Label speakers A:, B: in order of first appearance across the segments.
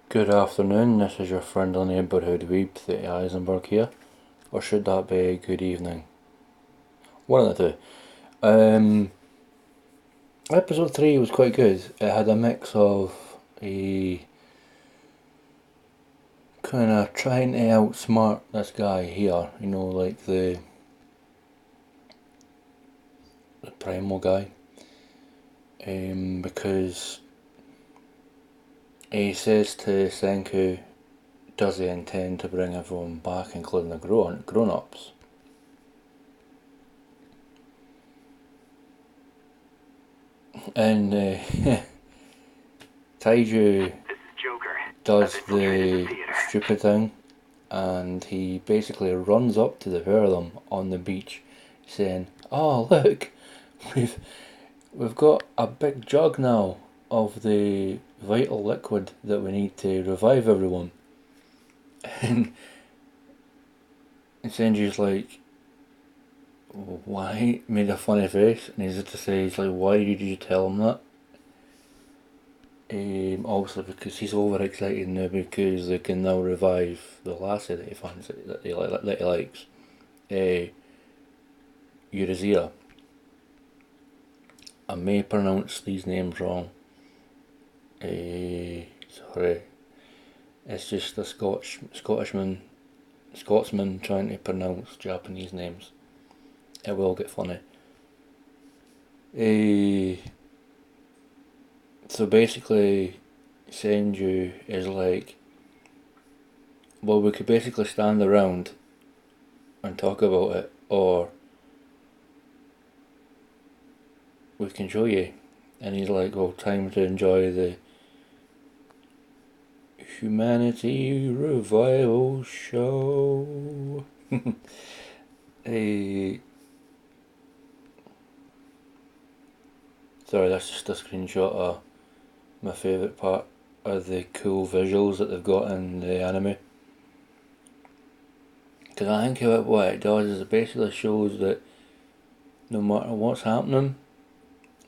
A: Good afternoon, this is your friendly neighbourhood weeb, the Eisenberg here. Or should that be good evening? One of the two. Episode 3 was quite good. It had a mix of a kind of trying to outsmart this guy here, like the primal guy. Because he says to Senku, does he intend to bring everyone back, including the grown-ups? And Taiju does the stupid thing, and he basically runs up to the pair of them on the beach, saying, "Oh look, we've we've got a big jug now of the vital liquid that we need to revive everyone." And Senju's like, "Why?" Made a funny face, and he's like, "Why did you tell him that?" Obviously because he's overexcited now because they can now revive the lassie that he fancy, that he likes, Eurizia. I may pronounce these names wrong. Sorry, it's just a Scotsman trying to pronounce Japanese names. It will get funny. So basically, Senju is like, well, we could basically stand around and talk about it, or we can show you. And he's like, well, time to enjoy the Humanity Revival Show. Sorry, that's just a screenshot of my favourite part of the cool visuals that they've got in the anime. Because I think what it does is it basically shows that no matter what's happening,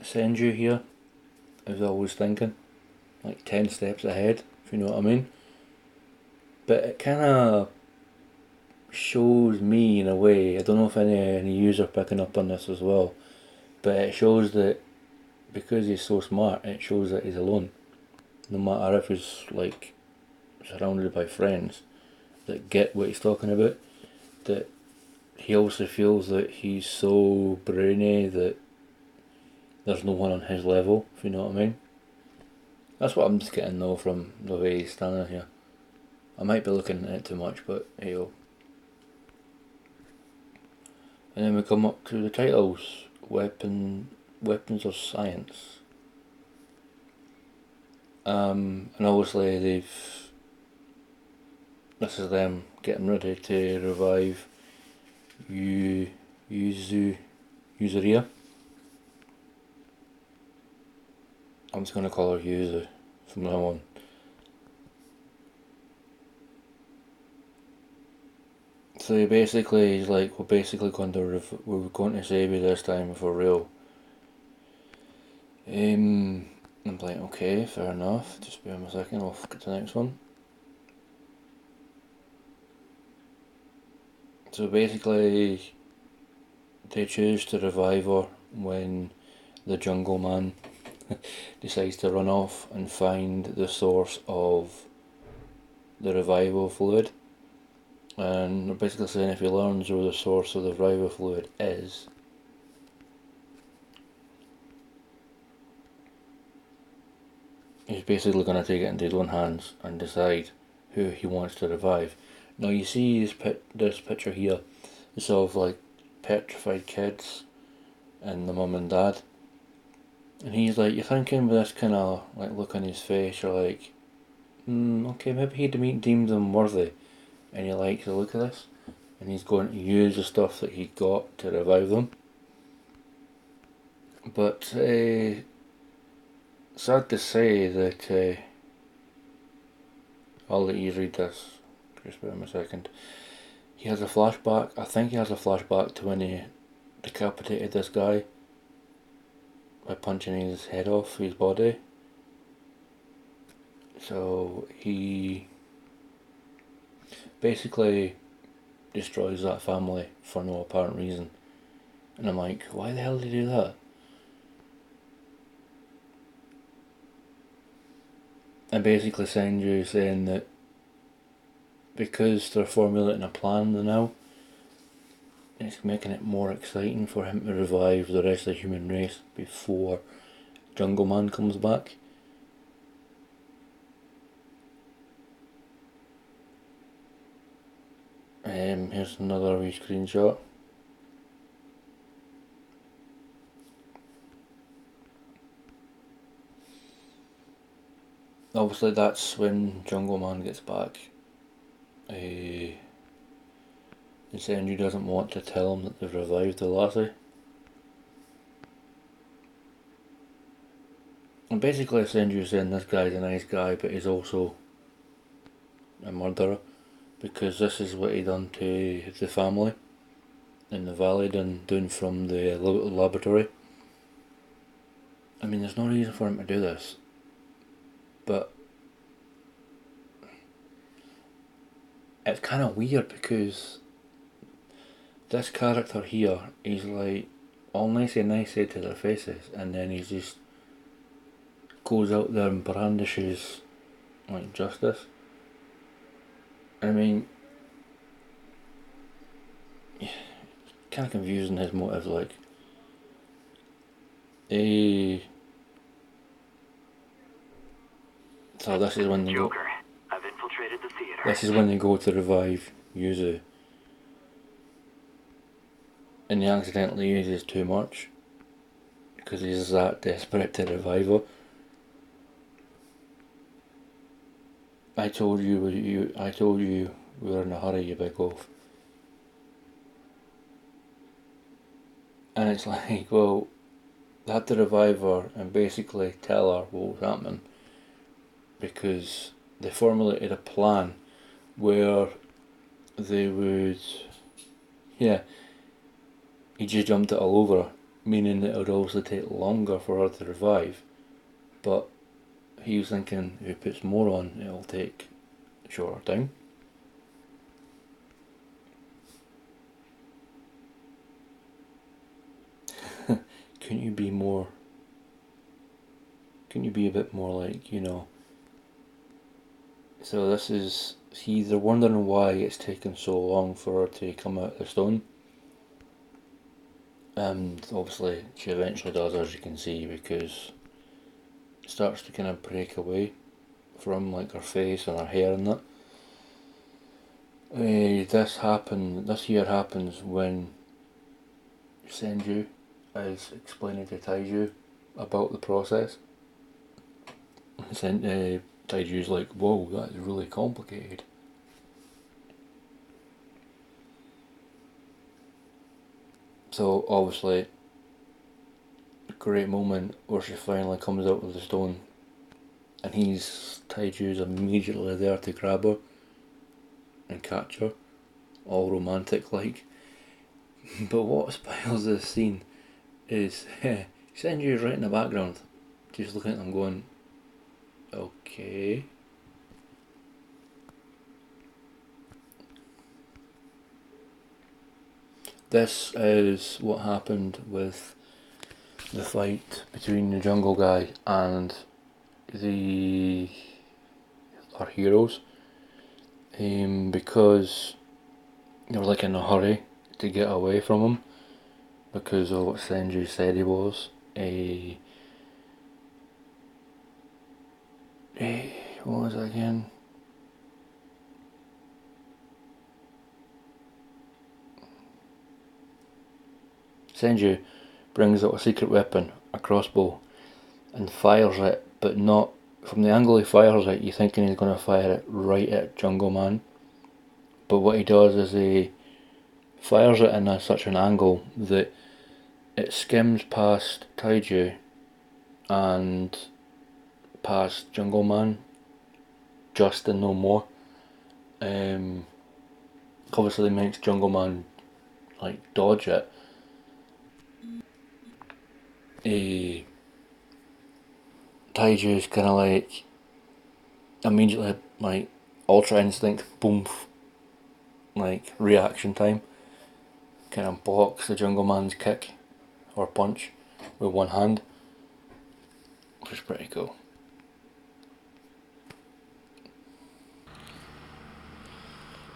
A: Senju here is always thinking, like 10 steps ahead, if you know what I mean. But it kind of shows me in a way, I don't know if any user picking up on this as well, but it shows that because he's so smart, it shows that he's alone. No matter if he's like surrounded by friends that get what he's talking about, that he also feels that he's so brainy that there's no one on his level, if you know what I mean. That's what I'm just getting though from the way he's standing here. I might be looking at it too much, but hey yo. And then we come up to the titles. Weapons of Science. And obviously this is them getting ready to revive Yuzuria. I'm just gonna call her Yuzu from now on. So basically, he's like, we're going to save you this time for real. I'm like, okay, fair enough. Just bear with me a second. I'll get to the next one. So basically, they choose to revive her when the jungle man decides to run off and find the source of the revival fluid. And they're basically saying if he learns where the source of the revival fluid is, he's basically going to take it into his own hands and decide who he wants to revive. Now you see this picture here, it's of like petrified kids and the mum and dad. And he's like, you're thinking with this kind of like look on his face, you're like, okay, maybe he deemed them worthy, and he likes the look of this, and he's going to use the stuff that he got to revive them. But sad to say that I'll let you read this. Just wait a second. He has a flashback. I think he has a flashback to when he decapitated this guy by punching his head off his body. So he basically destroys that family for no apparent reason. And I'm like, why the hell did he do that? And basically Senju saying that because they're formulating a plan now, it's making it more exciting for him to revive the rest of the human race before Jungle Man comes back. Here's another wee screenshot. Obviously that's when Jungle Man gets back. And Senju doesn't want to tell him that they've revived the lassie. And basically Senju's saying this guy's a nice guy, but he's also a murderer, because this is what he done to the family in the valley, down from the laboratory. I mean, there's no reason for him to do this, but it's kind of weird because this character here, he's like all nicey to their faces, and then he just goes out there and brandishes like justice. I mean, kind of confusing his motive, like. So this is when they go.
B: I've infiltrated the theater.
A: This is when they go to revive Yuzu, and he accidentally uses too much because he's that desperate to revive her. I told you we were in a hurry, you big oaf. And it's like, well, they had to revive her and basically tell her what was happening, because they formulated a plan where they would, he just jumped it all over her, meaning that it would obviously take longer for her to revive, but he was thinking if he puts more on, it'll take a shorter time. Couldn't you be a bit more like, So this is, they're wondering why it's taken so long for her to come out of the stone. And obviously she eventually does, as you can see, because it starts to kind of break away from like her face and her hair and that. This here happens when Senju is explaining to Taiju about the process. Taiju's like, whoa, that is really complicated. So obviously, a great moment where she finally comes out of the stone, and Taiju's immediately there to grab her and catch her, all romantic like. But what spoils this scene is Senju's right in the background, just looking at them going, okay. This is what happened with the fight between the jungle guy and our heroes, because they were like in a hurry to get away from him because of what Senju said he was. What was it again? Senju brings out a secret weapon, a crossbow, and fires it, but not from the angle he fires it. You're thinking he's going to fire it right at Jungle Man, but what he does is he fires it in such an angle that it skims past Taiju and past Jungle Man, just and no more. Obviously makes Jungle Man like dodge it. Taiju's kind of like, immediately, like, ultra instinct, boom, like, reaction time. Kind of blocks the Jungle Man's kick or punch with one hand, which is pretty cool.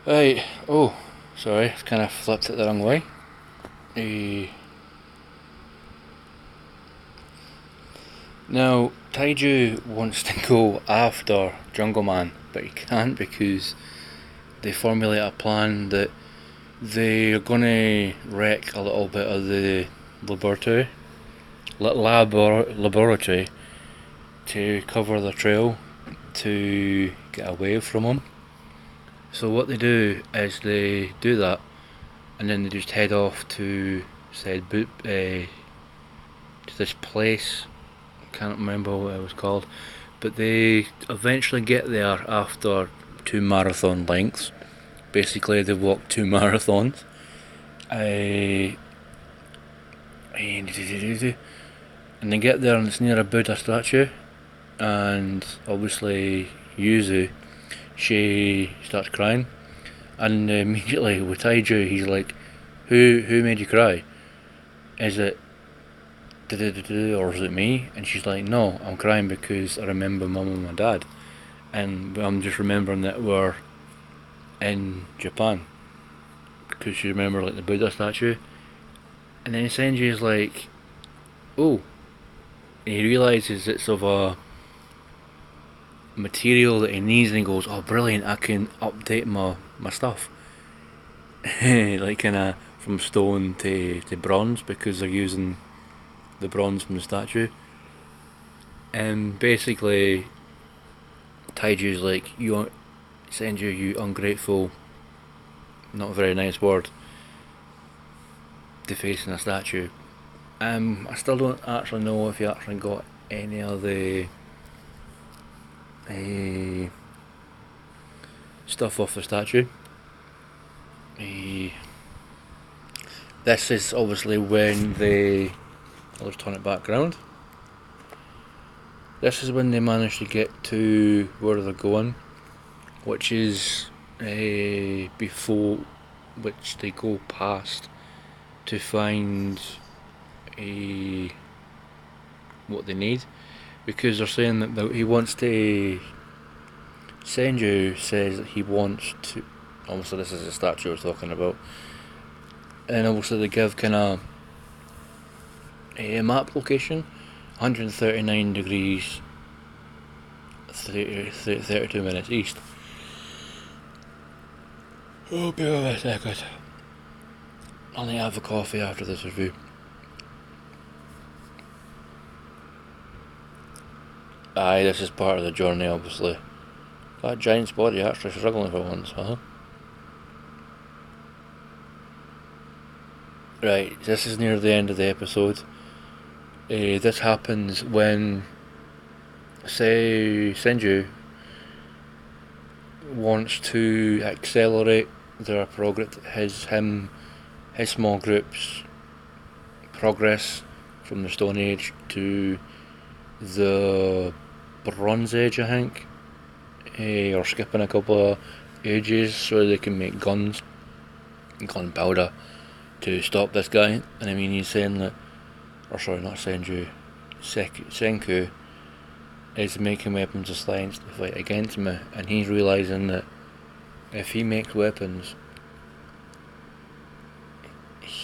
A: Right, oh, sorry, I've kind of flipped it the wrong way. Now, Taiju wants to go after Jungle Man, but he can't because they formulate a plan that they're gonna wreck a little bit of the laboratory to cover the trail to get away from him. So what they do is they do that, and then they just head off to said to this place. Can't remember what it was called, but they eventually get there after 2 marathon lengths. Basically, they walked 2 marathons. And they get there, and it's near a Buddha statue, and obviously Yuzu, she starts crying, and immediately with Taiju, he's like, who made you cry? Is it or is it me? And she's like, no, I'm crying because I remember mum and my dad, and I'm just remembering that we're in Japan, because you remember like the Buddha statue. And then Senji is like, oh, and he realises it's of a material that he needs, and he goes, oh brilliant, I can update my stuff. Like kinda from stone to bronze, because they're using the bronze from the statue. And basically Taiju's like, you Senju, you ungrateful, not a very nice word, defacing a statue. I still don't actually know if you actually got any of the stuff off the statue. This is obviously when I'll just turn it back round. This is when they manage to get to where they're going, which is before which they go past to find what they need, because they're saying that he wants to. Senju says that he wants to. Obviously, this is the statue we're talking about, and obviously they give kind of a map location, 139 degrees, 32 minutes east. Oh, be a second. I'll need to have a coffee after this review. Aye, this is part of the journey, obviously. That giant's body actually struggling for once, huh? Right, this is near the end of the episode. This happens when, say, Senju wants to accelerate their progress, his small group's progress from the Stone Age to the Bronze Age, I think, or skipping a couple of ages so they can make gunpowder to stop this guy. And I mean, he's saying that, or sorry, not Senju, Senku is making weapons of science to fight against me, and he's realising that if he makes weapons,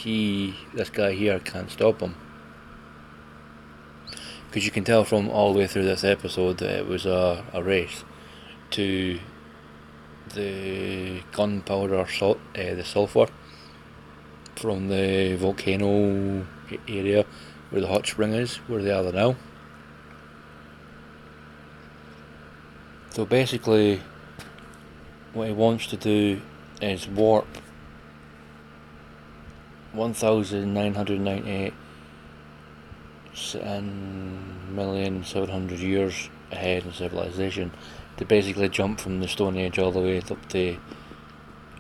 A: this guy here can't stop him. Because you can tell from all the way through this episode that it was a race to the gunpowder, the sulphur from the volcano area where the hot spring is, where they are now. So basically, what he wants to do is warp 1998 700 years ahead in civilization to basically jump from the Stone Age all the way up to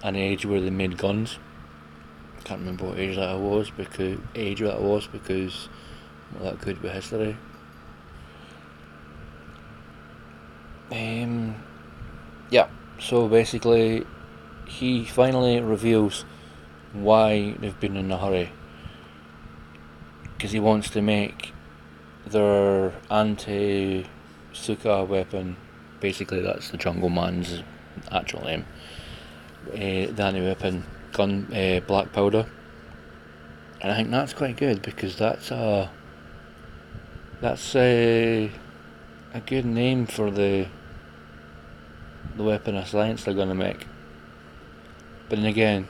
A: an age where they made guns. I can't remember what age that was because I'm not that good with history. So basically, he finally reveals why they've been in a hurry. Because he wants to make their anti-Suka weapon, basically that's the Jungle Man's actual name, the anti-weapon gun, black powder. And I think that's quite good, because that's a good name for the weapon of science they're going to make. But then again,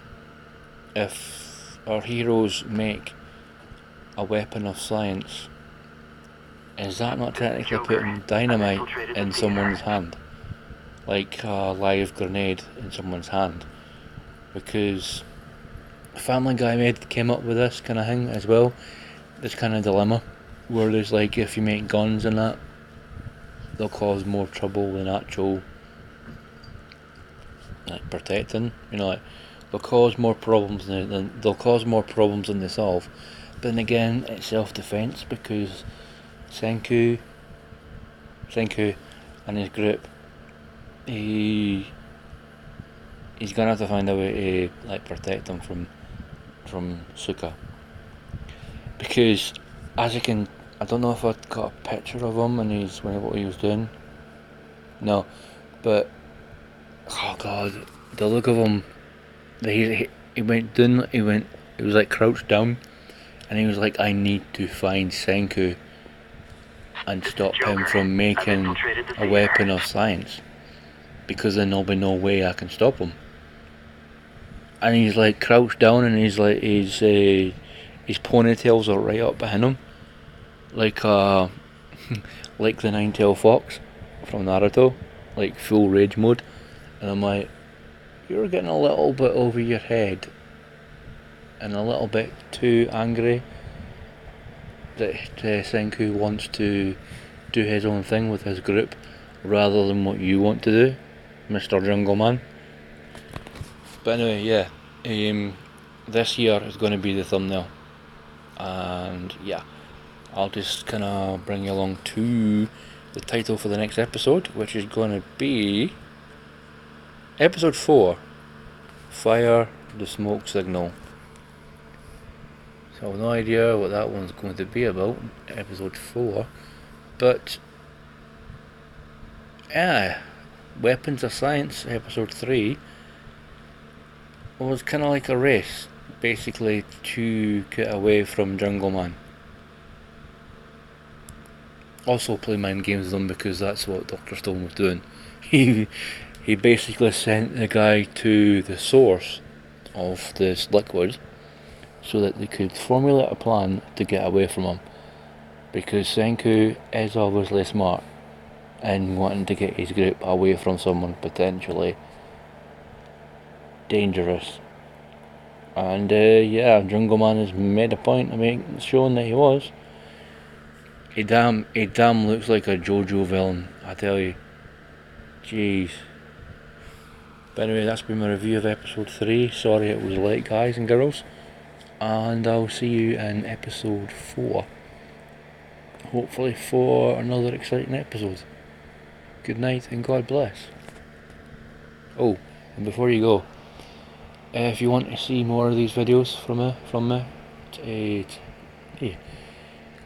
A: if our heroes make a weapon of science, is that not technically putting dynamite in someone's hand? Like a live grenade in someone's hand? Because Family Guy came up with this kind of thing as well, this kind of dilemma, where there's like, if you make guns and that, they'll cause more trouble than actual like protecting. You know, like they'll cause more problems than they solve. But then again, it's self-defense, because Senku and his group, he's gonna have to find a way to like protect them from Suka. Because as you can, I don't know if I got a picture of him and what he was doing. No, but oh god, the look of him. He went down. He was like crouched down, and he was like, "I need to find Senku and stop him from making a weapon of science, because then there'll be no way I can stop him." And he's like crouched down, and his ponytails are right up behind him, like like the nine-tailed fox from Naruto, like full rage mode. And I'm like, you're getting a little bit over your head, and a little bit too angry that Senku wants to do his own thing with his group, rather than what you want to do, Mr. Jungle Man. But anyway, yeah, this here is going to be the thumbnail, and yeah, I'll just kind of bring you along to the title for the next episode, which is going to be episode 4, Fire the Smoke Signal. So I've no idea what that one's going to be about, episode 4, but yeah, Weapons of Science, episode 3, was kind of like a race, basically, to get away from Jungle Man. Also play mind games with them, because that's what Dr. Stone was doing. He basically sent the guy to the source of this liquid so that they could formulate a plan to get away from him, because Senku is obviously smart and wanting to get his group away from someone potentially dangerous. And yeah, Jungle Man has made a point of showing that he was. He damn looks like a JoJo villain, I tell you. Jeez. But anyway, that's been my review of episode 3. Sorry it was late, guys and girls. And I'll see you in episode 4. Hopefully for another exciting episode. Good night and God bless. Oh, and before you go, if you want to see more of these videos from me,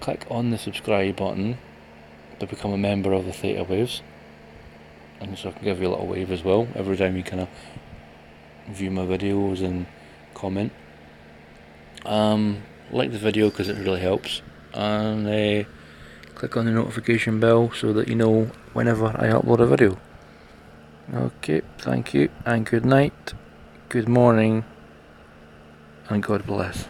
A: click on the subscribe button to become a member of the Theta Waves, and so I can give you a little wave as well every time you kind of view my videos and comment. Like the video because it really helps, and click on the notification bell so that you know whenever I upload a video. Okay, thank you, and good night, good morning, and God bless.